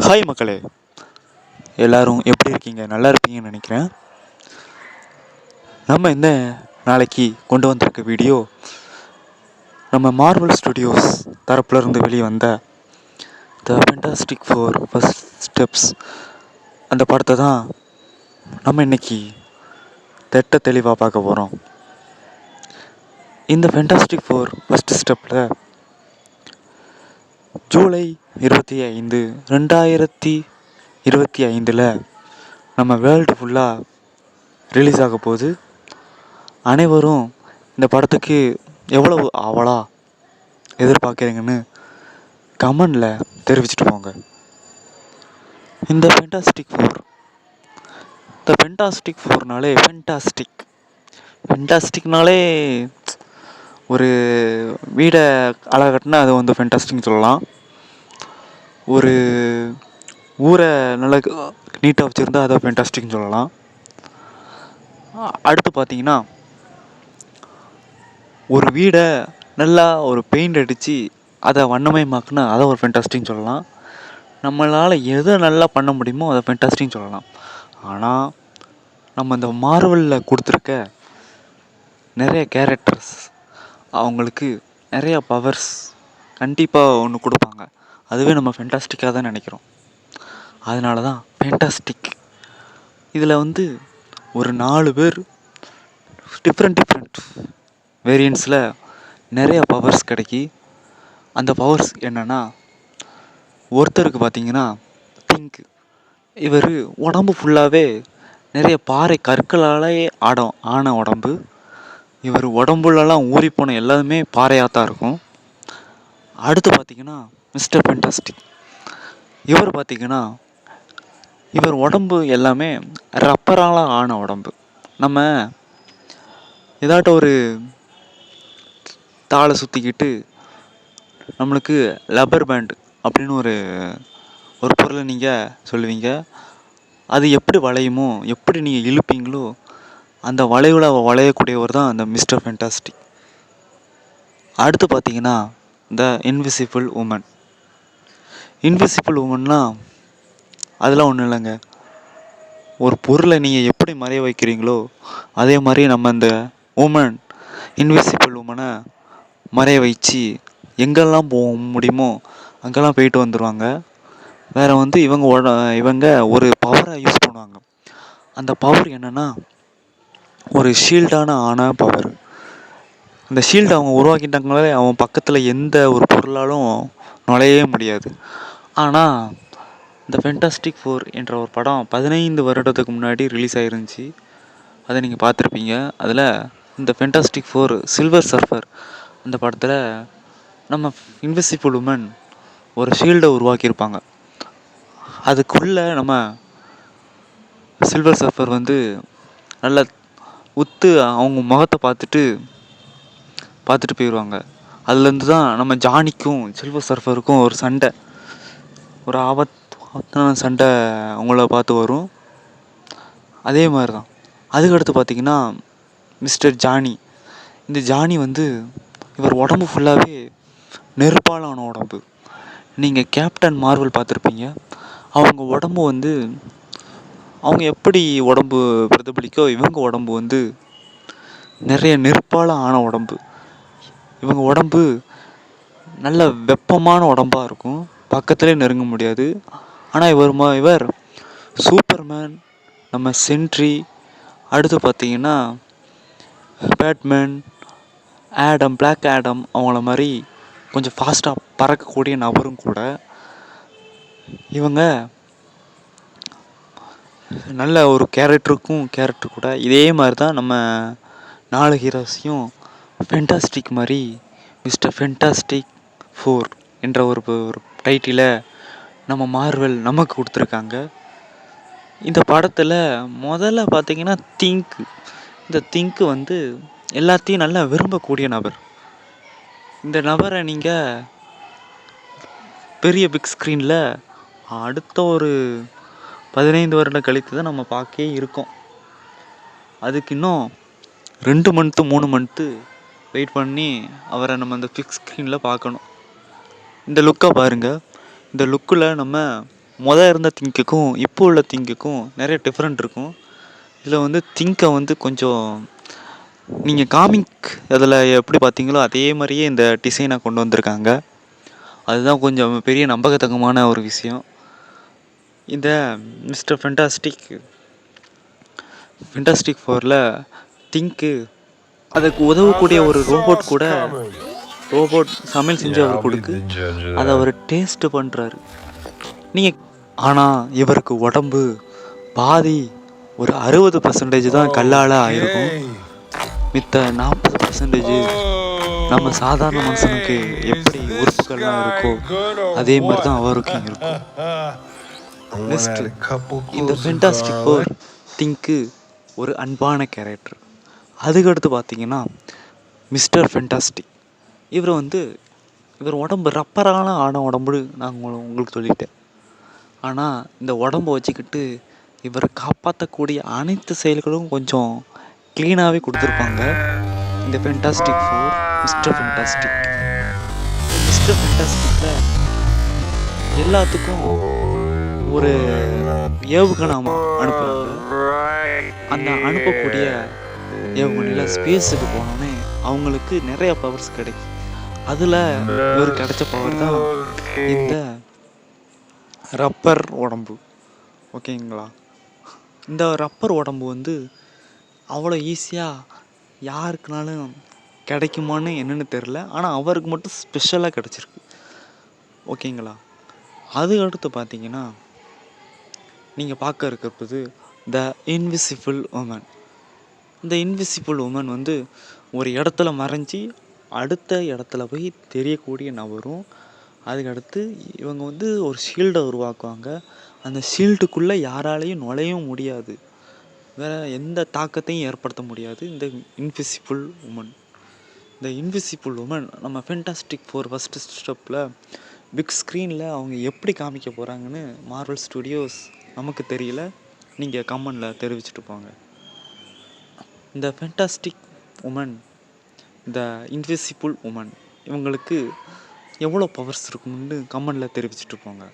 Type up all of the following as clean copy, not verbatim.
Hi மக்களே, எல்லோரும் எப்படி இருக்கீங்க? நல்லா இருப்பீங்கன்னு நினைக்கிறேன். நம்ம இந்த நாளைக்கு கொண்டு வந்திருக்க வீடியோ நம்ம மார்வல் ஸ்டுடியோஸ் தரப்புலேருந்து வெளியே வந்த the fantastic four first steps அந்த படத்தை தான் நம்ம இன்னைக்கு தெளிவாக பார்க்க போகிறோம். இந்த ஃபென்டாஸ்டிக் ஃபோர் ஃபர்ஸ்ட் ஸ்டெப்பில் ஜூலை 25, 2025 நம்ம வேர்ல்டு ஃபுல்லாக ரிலீஸ் ஆக போகுது. அனைவரும் இந்த படத்துக்கு எவ்வளவு ஆவலாக எதிர்பார்க்குறீங்கன்னு கமெண்டில் தெரிவிச்சிட்டு போங்க. இந்த ஃபென்டாஸ்டிக் ஃபோர்னாலே ஃபென்டாஸ்டிக்னாலே ஒரு வீடை அழகாக கட்டினா அது வந்து ஃபென்டாஸ்டிக்னு சொல்லலாம். ஒரு ஊரை நல்லா நீட்டாக வச்சுருந்தா அதை ஃபென்டாஸ்டிக்னு சொல்லலாம். அடுத்து பார்த்தீங்கன்னா, ஒரு வீடை நல்லா ஒரு பெயிண்ட் அடித்து அதை வண்ணமயமாக்குனா அதை ஒரு ஃபென்டாஸ்டிக்னு சொல்லலாம். நம்மளால் எதை நல்லா பண்ண முடியுமோ அதை ஃபென்டாஸ்டிக்னு சொல்லலாம். ஆனால் நம்ம இந்த மார்வலில் கொடுத்துருக்க நிறைய கேரக்டர்ஸ், அவங்களுக்கு நிறைய பவர்ஸ் கண்டிப்பாக ஒன்று கொடுப்பாங்க. அதுவே நம்ம ஃபென்டாஸ்டிக்காக தான் நினைக்கிறோம். அதனால தான் ஃபென்டாஸ்டிக். இதில் வந்து ஒரு 4 பேர் டிஃப்ரெண்ட் வேரியன்ட்ஸில் நிறைய பவர்ஸ் கிடைக்கி. அந்த பவர்ஸ் என்னென்னா, ஒருத்தருக்கு பார்த்திங்கன்னா திங்க். இவர் உடம்பு ஃபுல்லாகவே நிறைய பாறை கற்களாலே ஆன உடம்பு. இவர் உடம்புலலாம் ஊறி போன எல்லாமே பாறையாக தான் இருக்கும். அடுத்து பார்த்திங்கன்னா மிஸ்டர் ஃபென்டாஸ்டிக். இவர் பார்த்திங்கன்னா இவர் உடம்பு எல்லாமே ரப்பரால் ஆன உடம்பு. நம்ம ஏதாட்டும் ஒரு தாளை சுற்றிக்கிட்டு நம்மளுக்கு லப்பர் பேண்ட் அப்படின்னு ஒரு பொருளை நீங்கள் சொல்லுவீங்க. அது எப்படி வளையுமோ, எப்படி நீங்கள் இழுப்பீங்களோ அந்த வளைவில் வளையக்கூடியவர் தான் அந்த மிஸ்டர் ஃபென்டாஸ்டிக். அடுத்து பார்த்தீங்கன்னா த இன்விசிபிள் உமன். இன்விசிபிள் உமன்னா அதெல்லாம் ஒன்றும் இல்லைங்க. ஒரு பொருளை நீங்கள் எப்படி மறைய வைக்கிறீங்களோ அதே மாதிரி நம்ம இந்த உமன், இன்விசிபிள் உமனை மறைய வச்சு எங்கெல்லாம் போக முடியுமோ அங்கெல்லாம் போயிட்டு வந்துடுவாங்க. வேறு வந்து இவங்க ஒரு பவரை யூஸ் பண்ணுவாங்க. அந்த பவர் என்னென்னா ஒரு ஷீல்டான பவர். அந்த ஷீல்டு அவங்க உருவாக்கிட்டாங்களே, அவன் பக்கத்தில் எந்த ஒரு பொருளாலும் நுழையவே முடியாது. ஆனால் இந்த ஃபென்டாஸ்டிக் ஃபோர் என்ற ஒரு படம் 15 வருடத்துக்கு முன்னாடி ரிலீஸ் ஆகிருந்துச்சி. அதை நீங்கள் பார்த்துருப்பீங்க. அதில் இந்த ஃபென்டாஸ்டிக் ஃபோர் சில்வர் சர்ஃபர் அந்த படத்தில் நம்ம இன்விசிபிள் உமன் ஒரு ஷீல்டை உருவாக்கியிருப்பாங்க. அதுக்குள்ளே நம்ம சில்வர் சர்ஃபர் வந்து நல்லா உத்து அவங்க முகத்தை பார்த்துட்டு போயிடுவாங்க. அதுலேருந்து தான் நம்ம ஜானிக்கும் சில்வர் சர்ஃபருக்கும் ஒரு சண்டை, ஒரு ஆபத்தான சண்டை அவங்கள பார்த்து வரும். அதே மாதிரி தான் அதுக்கடுத்து பார்த்திங்கன்னா மிஸ்டர் ஜானி. இந்த ஜானி வந்து இவர் உடம்பு ஃபுல்லாகவே நெருப்பாலான உடம்பு. நீங்கள் கேப்டன் மார்வல் பார்த்துருப்பீங்க. அவங்க உடம்பு வந்து அவங்க எப்படி உடம்பு பிரதிபலிக்கோ இவங்க உடம்பு வந்து நிறைய நெருப்பால் ஆன உடம்பு. இவங்க உடம்பு நல்ல வெப்பமான உடம்பாக இருக்கும், பக்கத்துலேயே நெருங்க முடியாது. ஆனால் இவர் சூப்பர்மேன், நம்ம சென்ட்ரி, அடுத்து பார்த்திங்கன்னா பேட்மேன், பிளாக் ஆடம் அவங்கள மாதிரி கொஞ்சம் ஃபாஸ்ட்டாக பறக்கக்கூடிய நபரும் கூட. இவங்க நல்ல ஒரு கேரக்டர் கூட. இதே மாதிரி தான் நம்ம 4 ஹீரோஸையும் ஃபென்டாஸ்டிக் மாதிரி மிஸ்டர் ஃபென்டாஸ்டிக் ஃபோர் என்ற ஒரு டைட்டிலை நம்ம மார்வல் நமக்கு கொடுத்துருக்காங்க. இந்த படத்தில் முதல்ல பார்த்திங்கன்னா இந்த திங்க் வந்து எல்லாத்தையும் நல்லா விரும்பக்கூடிய நபர். இந்த நபரை நீங்கள் பெரிய பிக் ஸ்க்ரீனில் அடுத்த ஒரு 15 வருடம் கழித்து தான் நம்ம பார்க்கவே இருக்கோம். அதுக்கு இன்னும் 2 மந்த்து 3 மந்த்து வெயிட் பண்ணி அவரை நம்ம அந்த பிக் ஸ்க்ரீனில் பார்க்கணும். இந்த லுக்கை பாருங்கள். இந்த லுக்கில் நம்ம இருந்த திங்குக்கும் இப்போ உள்ள திங்குக்கும் நிறைய டிஃப்ரெண்ட் இருக்கும். இதில் வந்து திங்கை வந்து கொஞ்சம் நீங்கள் காமிக் அதில் எப்படி பார்த்தீங்களோ அதே மாதிரியே இந்த டிசைனை கொண்டு வந்திருக்காங்க. அதுதான் கொஞ்சம் பெரிய நம்பகத்தகமான ஒரு விஷயம். இந்த மிஸ்டர் ஃபென்டாஸ்டிக் ஃபோரில் திங்க்கு அதுக்கு உதவக்கூடிய ஒரு ரோபோட் சமையல் செஞ்சு அவர் கொடுக்கு அதை அவர் டேஸ்ட்டு பண்ணுறாரு. நீங்கள் ஆனால் இவருக்கு உடம்பு பாதி ஒரு 60% தான் கல்லால் ஆயிருக்கும். மித்த 40% நம்ம சாதாரண மனுஷனுக்கு எப்படி உறுப்புகள்லாம் இருக்கோ அதே மாதிரி தான் அவருக்கும் இருக்கும். நெக்ஸ்ட் இந்த ஃபென்டாஸ்டிக் ஃபோர் திங்க்கு ஒரு அன்பான கேரக்டர். அதுக்கடுத்து பார்த்தீங்கன்னா மிஸ்டர் ஃபென்டாஸ்டிக். இவர் உடம்பு ரப்பரான ஆன உடம்பு நான் உங்களுக்கு சொல்லிட்டேன். ஆனால் இந்த உடம்பை வச்சுக்கிட்டு இவரை காப்பாற்றக்கூடிய அனைத்து செயல்களும் கொஞ்சம் க்ளீனாகவே கொடுத்துருப்பாங்க. இந்த ஃபென்டாஸ்டிக் ஃபோர் மிஸ்டர் ஃபென்டாஸ்டிக்கில் எல்லாத்துக்கும் ஒரு ஏவுகணை அனுப்புகிறாங்க. அந்த அனுப்பக்கூடிய ஏவுகணையில் ஸ்பேஸுக்கு போனோடனே அவங்களுக்கு நிறைய பவர்ஸ் கிடைக்கும். அதில் இவருக்கு கிடைச்ச பவர் தான் இந்த ரப்பர் உடம்பு. ஓகேங்களா? இந்த ரப்பர் உடம்பு வந்து அவ்வளோ ஈஸியாக யாருக்குனாலும் கிடைக்குமான்னு என்னென்னு தெரில. ஆனால் அவருக்கு மட்டும் ஸ்பெஷலாக கிடச்சிருக்கு. ஓகேங்களா? அதுக்கடுத்து பார்த்தீங்கன்னா நீங்கள் பார்க்க இருக்கிறது த இன்விசிபிள் உமன். இந்த இன்விசிபிள் உமன் வந்து ஒரு இடத்துல மறைஞ்சி அடுத்த இடத்துல போய் தெரியக்கூடிய நபரும். அதுக்கடுத்து இவங்க வந்து ஒரு ஷீல்டை உருவாக்குவாங்க. அந்த ஷீல்டுக்குள்ளே யாராலையும் நுழையவும் முடியாது, வேறு எந்த தாக்கத்தையும் ஏற்படுத்த முடியாது இந்த இன்விசிபிள் உமன். நம்ம ஃபென்டாஸ்டிக் ஃபோர் ஃபஸ்ட்டு ஸ்டெப்பில் பிக் ஸ்க்ரீனில் அவங்க எப்படி காமிக்க போகிறாங்கன்னு மார்வல் ஸ்டுடியோஸ் நமக்கு தெரியல. நீங்கள் கமெண்டில் தெரிவிச்சுட்டு போங்க. இந்த ஃபென்டாஸ்டிக் உமன், இந்த இன்விசிபிள் உமன் இவங்களுக்கு எவ்வளோ பவர்ஸ் இருக்கும்னு கமெண்டில் தெரிவிச்சுட்டு போங்க.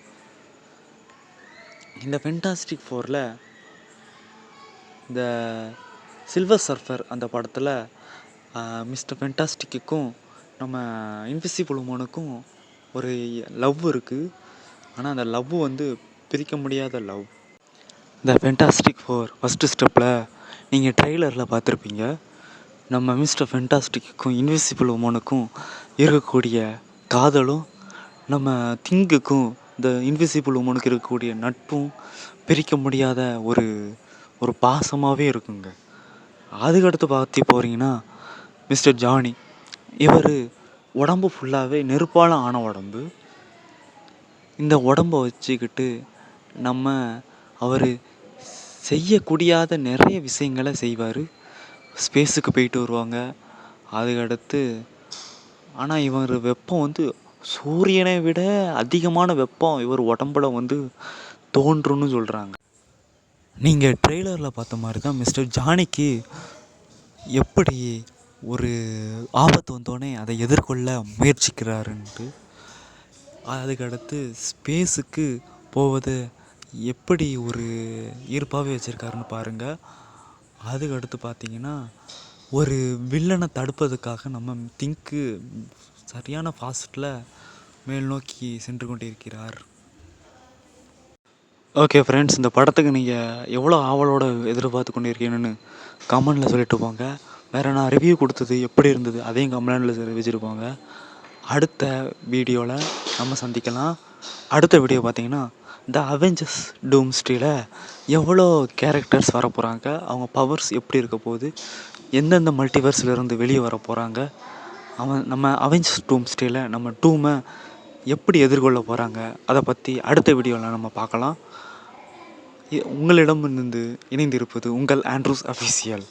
இந்த ஃபென்டாஸ்டிக் ஃபோரில் இந்த சில்வர் சர்ஃபர் அந்த படத்தில் மிஸ்டர் ஃபென்டாஸ்டிக்குக்கும் நம்ம இன்விசிபிள் உமனுக்கும் ஒரு லவ் இருக்குது. ஆனால் அந்த லவ் வந்து பிரிக்க முடியாத லவ். இந்த ஃபென்டாஸ்டிக் ஃபோர் ஃபஸ்ட்டு ஸ்டெப்பில் நீங்கள் ட்ரெய்லரில் பார்த்துருப்பீங்க. நம்ம மிஸ்டர் ஃபென்டாஸ்டிக்குக்கும் இன்விசிபிள் உமனுக்கும் இருக்கக்கூடிய காதலும் நம்ம திங்குக்கும் இந்த இன்விசிபிள் உமனுக்கு இருக்கக்கூடிய நட்பும் பிரிக்க முடியாத ஒரு பாசமாகவே இருக்குங்க. அதுக்கடுத்து பார்த்து போகிறீங்கன்னா மிஸ்டர் ஜானி. இவர் உடம்பு ஃபுல்லாகவே நெருப்பால் ஆன உடம்பு. இந்த உடம்பை வச்சுக்கிட்டு அவர் செய்யக்கூடியாத நிறைய விஷயங்களை செய்வார். ஸ்பேஸுக்கு போயிட்டு வருவாங்க. அதுக்கடுத்து ஆனால் இவர் வெப்பம் வந்து சூரியனை விட அதிகமான வெப்பம் இவர் உடம்புல வந்து தோன்றும்னு சொல்கிறாங்க. நீங்கள் ட்ரெய்லரில் பார்த்த மாதிரி தான் மிஸ்டர் ஜானிக்கு எப்படி ஒரு ஆபத்து வந்தோடனே அதை எதிர்கொள்ள முயற்சிக்கிறாருன்ட்டு. அதுக்கடுத்து ஸ்பேஸுக்கு போவது எப்படி ஒரு ஈர்ப்பாகவே வச்சுருக்காருன்னு பாருங்கள். அதுக்கடுத்து பார்த்தீங்கன்னா ஒரு வில்லனை தடுப்பதுக்காக நம்ம திங்க்கு சரியான ஃபாஸ்ட்டில் மேல் நோக்கி சென்று கொண்டிருக்கிறார். ஓகே ஃப்ரெண்ட்ஸ், இந்த படத்துக்கு நீங்கள் எவ்வளோ ஆவலோடு எதிர்பார்த்து கொண்டு இருக்கீங்கன்னு கமெண்டில் சொல்லிட்டு போங்க. வேறு நான் ரிவ்யூ கொடுத்தது எப்படி இருந்தது அதையும் கமெண்டில் தெரிவிச்சுட்டு போங்க. அடுத்த வீடியோவில் நம்ம சந்திக்கலாம். அடுத்த வீடியோ பார்த்தீங்கன்னா த அவெஞ்சர்ஸ் டூம்ஸ்டேயில் எவ்வளோ கேரக்டர்ஸ் வர போகிறாங்க, அவங்க பவர்ஸ் எப்படி இருக்க போகுது, எந்தெந்த மல்டிவர்ஸ்லேருந்து வெளியே வர போகிறாங்க, நம்ம அவெஞ்சர்ஸ் டூம்ஸ்டேயில் நம்ம டூமை எப்படி எதிர்கொள்ள போகிறாங்க, அதை பற்றி அடுத்த வீடியோவில் நம்ம பார்க்கலாம். உங்களிடமிருந்து இணைந்திருப்பது உங்கள் ஆண்ட்ரூஸ் அஃபிஷியல்.